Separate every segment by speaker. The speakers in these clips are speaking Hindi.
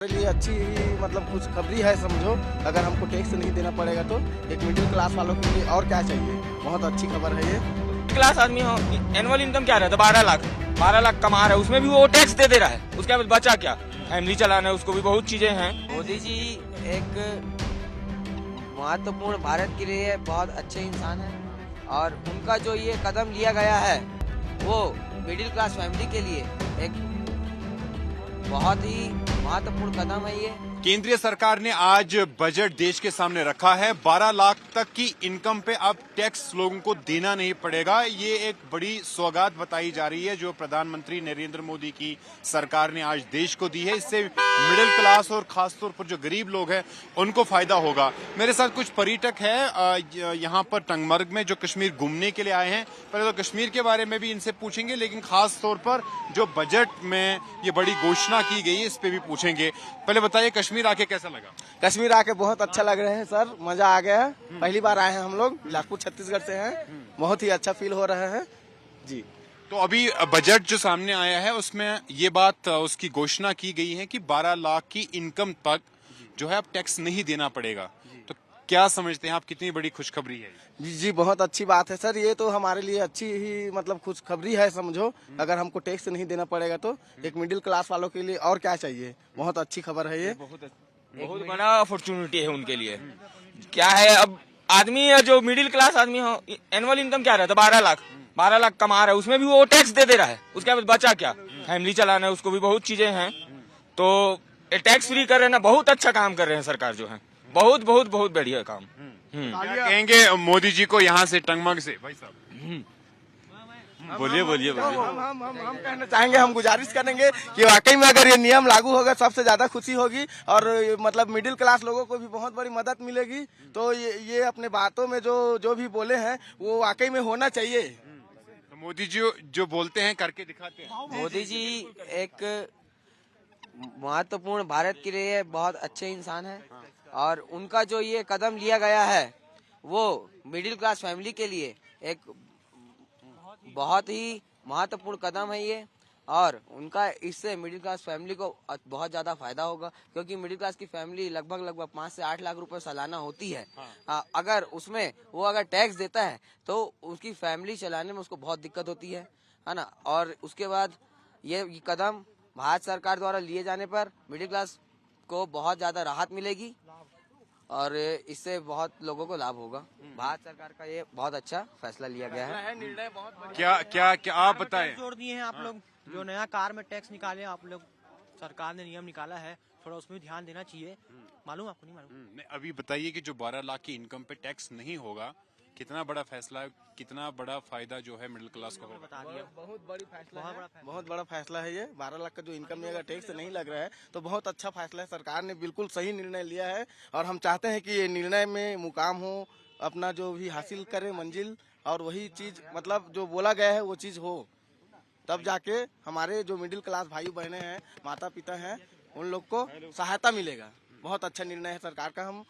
Speaker 1: हमारे लिए अच्छी मतलब खुशखबरी है समझो। अगर हमको टैक्स नहीं देना पड़ेगा तो एक मिडिल क्लास वालों के लिए और क्या चाहिए। बहुत अच्छी खबर है ये।
Speaker 2: क्लास आदमी हो, एनुअल इनकम क्या रहता है? 12 लाख कमा रहा है, उसमें भी वो टैक्स दे रहा है। उसके बाद बचा क्या? फैमिली चलाना है, उसको भी बहुत चीजें हैं।
Speaker 3: मोदी जी एक महत्वपूर्ण भारत के लिए बहुत अच्छे इंसान है और उनका जो ये कदम लिया गया है वो मिडिल क्लास फैमिली के लिए एक बहुत ही महत्वपूर्ण कदम है ये।
Speaker 4: केंद्रीय सरकार ने आज बजट देश के सामने रखा है। 12 लाख तक की इनकम पे अब टैक्स लोगों को देना नहीं पड़ेगा। ये एक बड़ी सौगात बताई जा रही है जो प्रधानमंत्री नरेंद्र मोदी की सरकार ने आज देश को दी है। इससे मिडिल क्लास और खासतौर पर जो गरीब लोग हैं उनको फायदा होगा। मेरे साथ कुछ पर्यटक है यहाँ पर टंगमर्ग में जो कश्मीर घूमने के लिए आए हैं। पहले तो कश्मीर के बारे में भी इनसे पूछेंगे, लेकिन खास तौर पर जो बजट में ये बड़ी घोषणा की गई है इस पे भी पूछेंगे। पहले बताइए कश्मीर आके कैसा लगा?
Speaker 1: कश्मीर आके बहुत अच्छा लग रहे हैं सर, मजा आ गया है। पहली बार आए हैं हम लोग, बिलासपुर छत्तीसगढ़ से हैं। बहुत ही अच्छा फील हो रहा है जी।
Speaker 4: तो अभी बजट जो सामने आया है उसमें ये बात उसकी घोषणा की गई है कि 12 लाख की इनकम तक जो है अब टैक्स नहीं देना पड़ेगा। तो क्या समझते हैं आप, कितनी बड़ी खुशखबरी है?
Speaker 1: जी जी, बहुत अच्छी बात है सर। ये तो हमारे लिए अच्छी ही मतलब खुशखबरी है समझो। अगर हमको टैक्स नहीं देना पड़ेगा तो एक मिडिल क्लास वालों के लिए और क्या चाहिए। बहुत अच्छी खबर है ये।
Speaker 2: बहुत बड़ा अपॉर्चुनिटी है उनके लिए। क्या है, अब आदमी जो मिडिल क्लास आदमी हो, एनुअल इनकम क्या रहता है? 12 लाख कमा रहा है, उसमें भी वो टैक्स दे रहा है। उसके बाद बचा क्या? फैमिली चलाना है, उसको भी बहुत चीजें हैं। तो टैक्स फ्री कर रहे हैं ना, बहुत अच्छा काम कर रहे हैं सरकार जो है। बहुत बहुत बहुत बढ़िया काम।
Speaker 4: क्या कहेंगे मोदी जी को यहाँ से टंगमर्ग से? भाई साहब
Speaker 2: बोलिए बोलिए बोलिए।
Speaker 1: हम कहना चाहेंगे, हम गुजारिश करेंगे कि वाकई में अगर ये नियम लागू होगा सबसे ज्यादा खुशी होगी और मतलब मिडिल क्लास लोगों को भी बहुत बड़ी मदद मिलेगी। तो ये अपने बातों में जो भी बोले हैं वो वाकई में होना चाहिए।
Speaker 4: तो मोदी जी जो बोलते हैं करके दिखाते हैं।
Speaker 3: मोदी जी एक महत्वपूर्ण भारत के लिए बहुत अच्छे इंसान है और उनका जो ये कदम लिया गया है वो मिडिल क्लास फैमिली के लिए एक बहुत ही महत्वपूर्ण कदम है ये। और उनका इससे मिडिल क्लास फैमिली को बहुत ज्यादा फायदा होगा, क्योंकि मिडिल क्लास की फैमिली लगभग 5 से 8 लाख रुपए सालाना होती है। अगर उसमें वो अगर टैक्स देता है तो उसकी फैमिली चलाने में उसको बहुत दिक्कत होती है ना। और उसके बाद ये कदम भारत सरकार द्वारा लिए जाने पर मिडिल क्लास को बहुत ज्यादा राहत मिलेगी और इससे बहुत लोगों को लाभ होगा। भारत सरकार का ये बहुत अच्छा फैसला लिया गया है।
Speaker 4: क्या आप बताएं?
Speaker 5: जोड़ दिए हैं आप लोग, जो नया कार में टैक्स निकाले आप लोग, सरकार ने नियम निकाला है, थोड़ा उसमें ध्यान देना चाहिए। मालूम आपको? नहीं मालूम?
Speaker 4: अभी बताइए कि जो 12 लाख की इनकम पे टैक्स नहीं होगा, कितना बड़ा फैसला है, कितना बड़ा फायदा जो है मिडिल क्लास को होगा।
Speaker 5: बता दिया,
Speaker 1: बहुत बड़ा फैसला है ये। 12 लाख का जो इनकम में अगर टैक्स नहीं लग रहा है तो बहुत अच्छा फैसला है। सरकार ने बिल्कुल सही निर्णय लिया है और हम चाहते हैं कि ये निर्णय में मुकाम हो, अपना जो भी हासिल करे मंजिल, और वही चीज मतलब जो बोला गया है वो चीज हो, तब जाके हमारे जो मिडिल क्लास भाई बहने हैं, माता पिता हैं, उन लोग को सहायता मिलेगा। बहुत अच्छा निर्णय है सरकार का। हम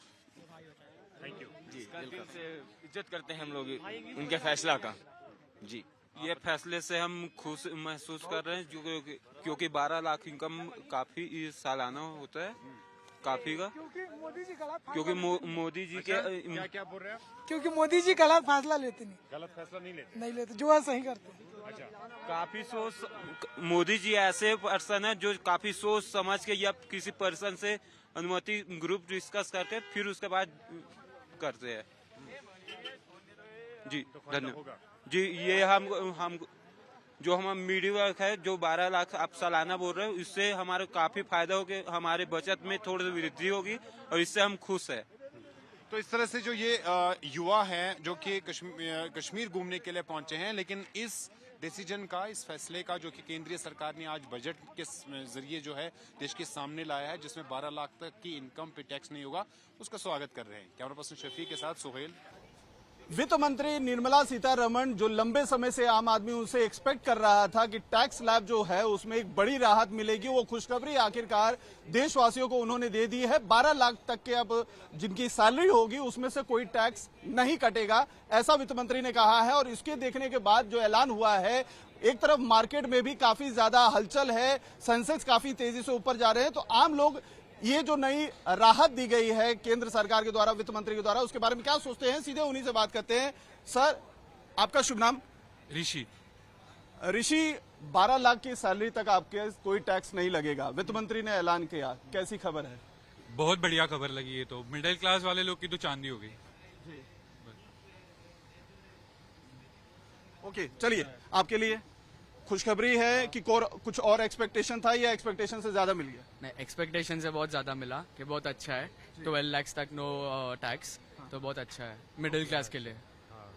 Speaker 2: जी दिल से इज्जत करते हैं हम लोग उनके फैसला का जी।
Speaker 6: ये फैसले से हम खुश महसूस कर रहे हैं क्योंकि 12 लाख इनकम काफी सालाना होता है, काफी का। क्योंकि मोदी जी के
Speaker 4: क्या बोल रहे हैं आप?
Speaker 7: क्योंकि मोदी जी गलत फैसला लेते नहीं,
Speaker 4: गलत फैसला नहीं लेते।
Speaker 7: जो है सही करते हैं।
Speaker 4: अच्छा,
Speaker 6: काफी सोच, मोदी जी ऐसे पर्सन है जो काफी सोच समझ के या किसी पर्सन से अनुमति ग्रुप डिस्कस करके फिर उसके बाद करते हैं जी। धन्यवाद जी। ये हम जो हम मीडियम वर्ग है, जो 12 लाख आप सालाना बोल रहे हो, इससे हमारे काफी फायदा होगा, हमारे बचत में थोड़ी वृद्धि होगी और इससे हम खुश है।
Speaker 4: तो इस तरह से जो ये युवा हैं जो कि कश्मीर घूमने के लिए पहुंचे हैं, लेकिन इस डिसीजन का, इस फैसले का जो कि केंद्रीय सरकार ने आज बजट के जरिए जो है देश के सामने लाया है, जिसमें 12 लाख तक की इनकम पे टैक्स नहीं होगा, उसका स्वागत कर रहे हैं। कैमरा पर्सन शफी के साथ सोहेल।
Speaker 8: वित्त मंत्री निर्मला सीतारमण जो लंबे समय से आम आदमी उनसे एक्सपेक्ट कर रहा था कि टैक्स स्लैब जो है उसमें एक बड़ी राहत मिलेगी, वो खुशखबरी आखिरकार देशवासियों को उन्होंने दे दी है। 12 लाख तक के अब जिनकी सैलरी होगी उसमें से कोई टैक्स नहीं कटेगा, ऐसा वित्त मंत्री ने कहा है। और इसके देखने के बाद जो ऐलान हुआ है, एक तरफ मार्केट में भी काफी ज्यादा हलचल है, सेंसेक्स काफी तेजी से ऊपर जा रहे हैं, तो आम लोग ये जो नई राहत दी गई है केंद्र सरकार के द्वारा, वित्त मंत्री के द्वारा, उसके बारे में क्या सोचते हैं, सीधे उन्हीं से बात करते हैं। सर, आपका शुभ नाम?
Speaker 9: ऋषि।
Speaker 8: ऋषि, 12 लाख की सैलरी तक आपके कोई टैक्स नहीं लगेगा, वित्त मंत्री ने ऐलान किया, कैसी खबर है?
Speaker 9: बहुत बढ़िया खबर लगी ये तो, मिडिल क्लास वाले लोग की तो चांदी हो गई।
Speaker 8: ओके, चलिए, आपके लिए खुशखबरी है कि कुछ और एक्सपेक्टेशन था या एक्सपेक्टेशन से ज्यादा मिल गया?
Speaker 10: नहीं, एक्सपेक्टेशन से बहुत ज्यादा मिला कि बहुत अच्छा है। 12 लाख तक नो टैक्स, तो बहुत अच्छा है मिडिल क्लास के लिए।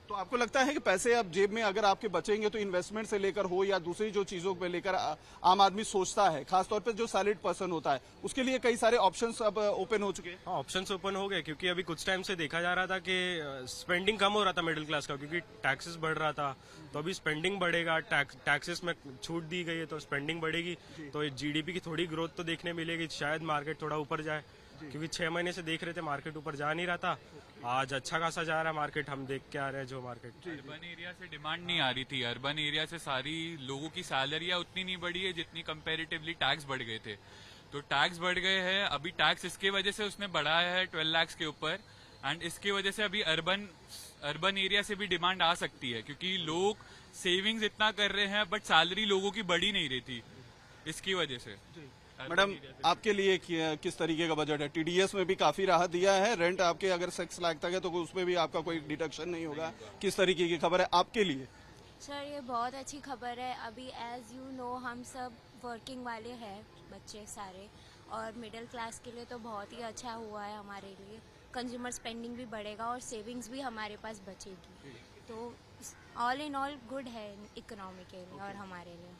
Speaker 8: तो आपको लगता है कि पैसे अब जेब में अगर आपके बचेंगे तो इन्वेस्टमेंट से लेकर हो या दूसरी जो चीजों पे लेकर आम आदमी सोचता है, खासतौर पे जो सैलरीड पर्सन होता है, उसके लिए कई सारे ऑप्शंस अब ओपन हो चुके हैं?
Speaker 11: हाँ, ऑप्शंस ओपन हो गए, क्योंकि अभी कुछ टाइम से देखा जा रहा था कि स्पेंडिंग कम हो रहा था मिडिल क्लास का, क्योंकि टैक्सेस बढ़ रहा था। तो अभी स्पेंडिंग बढ़ेगा, टैक्सेस में छूट दी गई है तो स्पेंडिंग बढ़ेगी, तो जीडीपी की थोड़ी ग्रोथ तो देखने मिलेगी, शायद मार्केट थोड़ा ऊपर जाए, क्योंकि 6 महीने से देख रहे थे मार्केट ऊपर जा नहीं रहा था। आज अच्छा खासा जा रहा है मार्केट, हम देख के आ रहे हैं जो मार्केट।
Speaker 9: अर्बन एरिया से डिमांड नहीं आ रही थी, अर्बन एरिया से सारी लोगों की सैलरियां उतनी नहीं बढ़ी है जितनी कंपैरेटिवली टैक्स बढ़ गए थे। तो टैक्स बढ़ गए हैं, अभी टैक्स इसके वजह से उसने बढ़ाया है 12 लाख के ऊपर, एंड इसकी वजह से अभी अर्बन एरिया से भी डिमांड आ सकती है, क्योंकि लोग सेविंग्स इतना कर रहे हैं बट सैलरी लोगों की बढ़ी नहीं रही थी, इसकी वजह से।
Speaker 8: मैडम, आपके लिए किस तरीके का बजट है? टीडीएस में भी काफी राहत दिया है, रेंट आपके अगर 6 लाख तक है तो उसमें भी आपका कोई डिडक्शन नहीं होगा, किस तरीके की खबर है आपके लिए?
Speaker 12: सर, ये बहुत अच्छी खबर है। अभी एज यू नो हम सब वर्किंग वाले हैं, बच्चे सारे, और मिडिल क्लास के लिए तो बहुत ही अच्छा हुआ है हमारे लिए। कंज्यूमर स्पेंडिंग भी बढ़ेगा और सेविंग्स भी हमारे पास बचेगी, तो ऑल इन ऑल गुड है इकोनॉमी के लिए और हमारे लिए।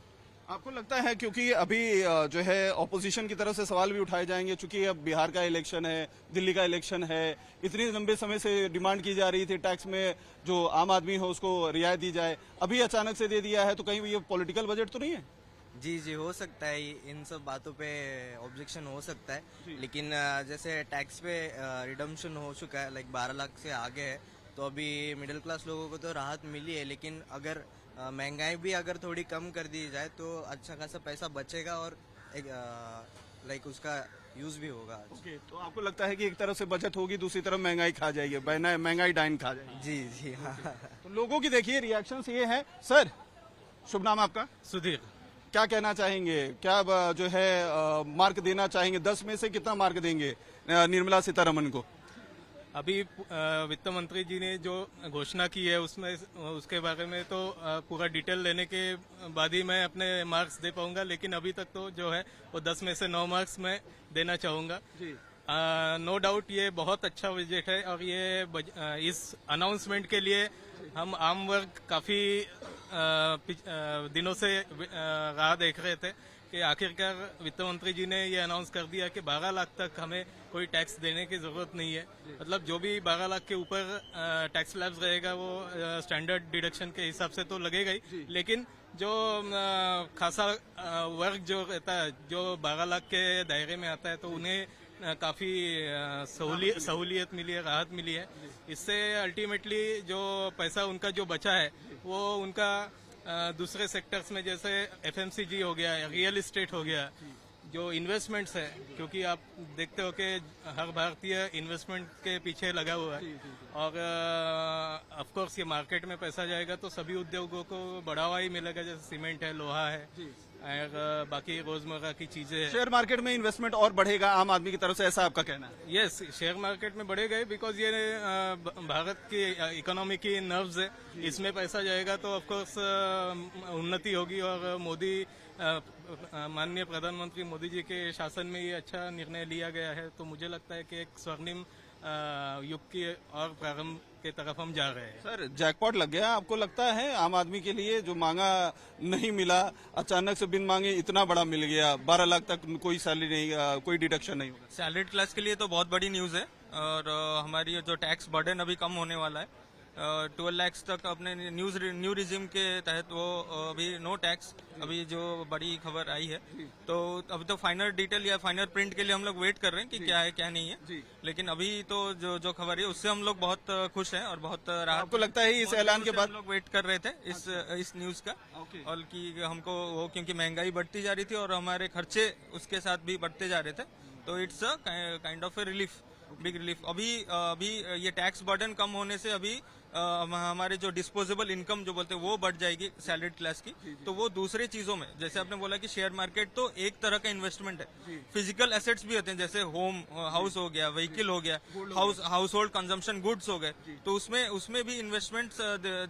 Speaker 8: आपको लगता है, क्योंकि अभी जो है ऑपोजिशन की तरफ से सवाल भी उठाए जाएंगे, चूंकि अब बिहार का इलेक्शन है, दिल्ली का इलेक्शन है, इतनी लंबे समय से डिमांड की जा रही थी टैक्स में जो आम आदमी हो उसको रियायत दी जाए, अभी अचानक से दे दिया है, तो कहीं ये पॉलिटिकल बजट तो नहीं है?
Speaker 13: जी, हो सकता है, इन सब बातों पे ऑब्जेक्शन हो सकता है, लेकिन जैसे टैक्स पे रिडम्पशन हो चुका है, लाइक 12 लाख से आगे है, तो अभी मिडिल क्लास लोगों को तो राहत मिली है, लेकिन अगर महंगाई भी अगर थोड़ी कम कर दी जाए तो अच्छा खासा पैसा बचेगा और लाइक उसका यूज भी होगा।
Speaker 8: ओके, तो आपको लगता है कि एक तरफ से बचत होगी, दूसरी तरफ महंगाई खा जाएगी, महंगाई डाइन खा जाएगी?
Speaker 13: जी हाँ।
Speaker 8: तो लोगों की देखिए रिएक्शंस ये है। सर, शुभ नाम आपका?
Speaker 11: सुधीर।
Speaker 8: क्या कहना चाहेंगे, क्या जो है मार्क देना चाहेंगे, 10 में से कितना मार्क देंगे निर्मला सीतारमण को?
Speaker 14: अभी वित्त मंत्री जी ने जो घोषणा की है उसमें उसके बारे में तो पूरा डिटेल लेने के बाद ही मैं अपने मार्क्स दे पाऊंगा, लेकिन अभी तक तो जो है वो 10 में से 9 मार्क्स मैं देना चाहूंगा। नो डाउट ये बहुत अच्छा बजट है, और ये इस अनाउंसमेंट के लिए हम आम वर्ग काफी दिनों से राह देख रहे थे कि आखिरकार वित्त मंत्री जी ने ये अनाउंस कर दिया कि 12 लाख तक हमें कोई टैक्स देने की जरूरत नहीं है। मतलब जो भी 12 लाख के ऊपर टैक्स स्लैब्स रहेगा वो स्टैंडर्ड डिडक्शन के हिसाब से तो लगेगा ही, लेकिन जो खासा वर्ग जो रहता है, जो 12 लाख के दायरे में आता है, तो उन्हें काफी सहूलियत मिली है, राहत मिली है। इससे अल्टीमेटली जो पैसा उनका जो बचा है वो उनका दूसरे सेक्टर्स में जैसे एफएमसीजी हो गया, रियल एस्टेट हो गया, जो इन्वेस्टमेंट्स है, क्योंकि आप देखते हो कि हर भारतीय इन्वेस्टमेंट के पीछे लगा हुआ है, और ऑफ कोर्स ये मार्केट में पैसा जाएगा तो सभी उद्योगों को बढ़ावा ही मिलेगा, जैसे सीमेंट है, लोहा है, और बाकी रोजमर्रा की चीजें।
Speaker 8: शेयर मार्केट में इन्वेस्टमेंट और बढ़ेगा आम आदमी की तरफ से, ऐसा आपका कहना है?
Speaker 14: यस, शेयर मार्केट में बढ़ेगा ही, बिकॉज ये भारत की इकोनॉमी की नर्व्स है, इसमें पैसा जाएगा तो ऑफ कोर्स उन्नति होगी, और मोदी माननीय प्रधानमंत्री मोदी जी के शासन में ये अच्छा निर्णय लिया गया है, तो मुझे लगता है कि एक स्वर्णिम युग की और प्रारंभ के तरफ हम जा रहे हैं।
Speaker 8: सर, जैकपॉट लग गया, आपको लगता है आम आदमी के लिए जो मांगा नहीं मिला, अचानक से बिन मांगे इतना बड़ा मिल गया, 12 लाख तक कोई सैलरी नहीं, कोई डिडक्शन नहीं होगा?
Speaker 2: सैलरीड क्लास के लिए तो बहुत बड़ी न्यूज है, और हमारी जो टैक्स बर्डन अभी कम होने वाला है, 12 लाख तक अपने न्यू रिजिम के तहत वो अभी नो टैक्स, अभी जो बड़ी खबर आई है, तो अभी तो फाइनल डिटेल या फाइनल प्रिंट के लिए हम लोग वेट कर रहे हैं कि क्या है क्या नहीं है, लेकिन अभी तो जो खबर है उससे हम लोग बहुत खुश हैं और बहुत राहत।
Speaker 8: आपको लगता है इस ऐलान के बाद?
Speaker 2: हम लोग वेट कर रहे थे इस न्यूज का, और कि हमको वो, क्योंकि महंगाई बढ़ती जा रही थी और हमारे खर्चे उसके साथ भी बढ़ते जा रहे थे,
Speaker 14: तो it's a kind of A relief, big relief. अभी ये टैक्स बर्डन कम होने से अभी हमारे जो डिस्पोजेबल इनकम जो बोलते हैं वो बढ़ जाएगी सैलरीड क्लास की, तो वो दूसरे चीजों में, जैसे आपने बोला कि शेयर मार्केट तो एक तरह का इन्वेस्टमेंट है, फिजिकल एसेट्स भी होते हैं, जैसे होम हाउस हो गया, व्हीकल हो गया, हाउस होल्ड कंजम्पशन गुड्स हो गए, तो उसमें भी इन्वेस्टमेंट्स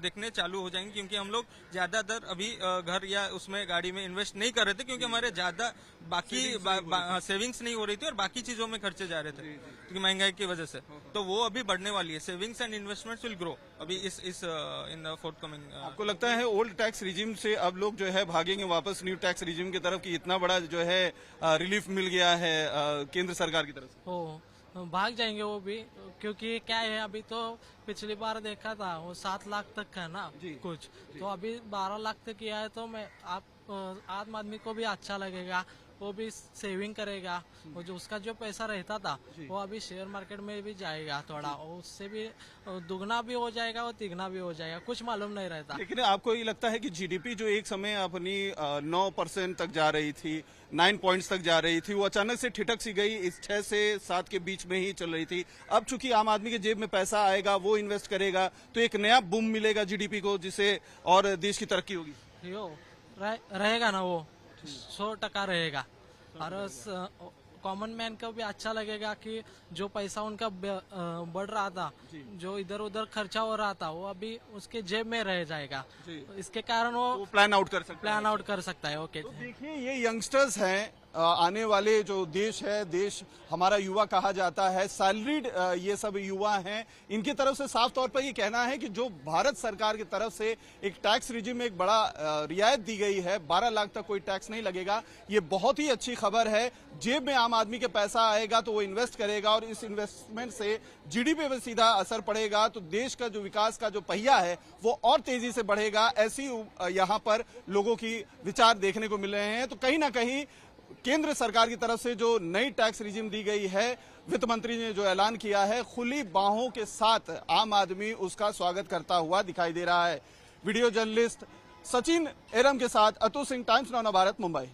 Speaker 14: देखने चालू हो जाएंगे, क्योंकि हम लोग ज्यादातर अभी घर या उसमें गाड़ी में इन्वेस्ट नहीं कर रहे थे, क्योंकि हमारे ज्यादा बाकी सेविंग्स नहीं हो रही थी और बाकी चीजों में खर्चे जा रहे थे क्योंकि महंगाई की वजह से, तो वो अभी बढ़ने वाली है। Savings and investments will grow अभी इस इन द फोर्टकमिंग।
Speaker 8: आपको लगता है ओल्ड टैक्स रिजिम से अब लोग जो है भागेंगे वापस न्यू टैक्स रिजिम की तरफ, कि इतना बड़ा जो है रिलीफ मिल गया है केंद्र सरकार की तरफ से?
Speaker 15: हो भाग जाएंगे वो भी, क्योंकि क्या है अभी तो पिछली बार देखा था वो 7 लाख तक का ना कुछ, तो अभी 12 लाख तक किया है, तो मैं आम आदमी को भी अच्छा लगेगा, वो भी सेविंग करेगा, और जो उसका जो पैसा रहता था वो अभी शेयर मार्केट में भी जाएगा थोड़ा, और उससे भी दुगना भी हो जाएगा और तिगना भी हो जाएगा, कुछ मालूम नहीं रहता।
Speaker 8: लेकिन आपको ये लगता है कि जीडीपी जो एक समय अपनी 9% तक जा रही थी, 9 पॉइंट्स तक जा रही थी, वो अचानक से ठिठक सी गई, इस 6 से 7 के बीच में ही चल रही थी, अब चूंकि आम आदमी के जेब में पैसा आएगा, वो इन्वेस्ट करेगा, तो एक नया बूम मिलेगा जीडीपी को, जिससे और देश की तरक्की होगी।
Speaker 15: रहेगा ना, वो 100% रहेगा, और कॉमन मैन को भी अच्छा लगेगा कि जो पैसा उनका बढ़ रहा था, जो इधर उधर खर्चा हो रहा था, वो अभी उसके जेब में रह जाएगा, इसके कारण वो
Speaker 8: प्लान आउट कर सकता है।
Speaker 15: ओके,
Speaker 8: तो देखिए ये यंगस्टर्स हैं, आने वाले जो देश है, देश हमारा युवा कहा जाता है, सैलरीड ये सब युवा हैं, इनकी तरफ से साफ तौर पर ये कहना है कि जो भारत सरकार की तरफ से एक टैक्स रिजिम में एक बड़ा रियायत दी गई है, 12 लाख तक कोई टैक्स नहीं लगेगा, ये बहुत ही अच्छी खबर है। जेब में आम आदमी के पैसा आएगा तो वो इन्वेस्ट करेगा, और इस इन्वेस्टमेंट से जीडीपी पर सीधा असर पड़ेगा, तो देश का जो विकास का जो पहिया है वो और तेजी से बढ़ेगा। ऐसी यहाँ पर लोगों की विचार देखने को मिल रहे हैं। तो कहीं ना कहीं केंद्र सरकार की तरफ से जो नई टैक्स रिजिम दी गई है, वित्त मंत्री ने जो ऐलान किया है, खुली बाहों के साथ आम आदमी उसका स्वागत करता हुआ दिखाई दे रहा है। वीडियो जर्नलिस्ट सचिन एरम के साथ अतुल सिंह, टाइम्स नाउ भारत, मुंबई।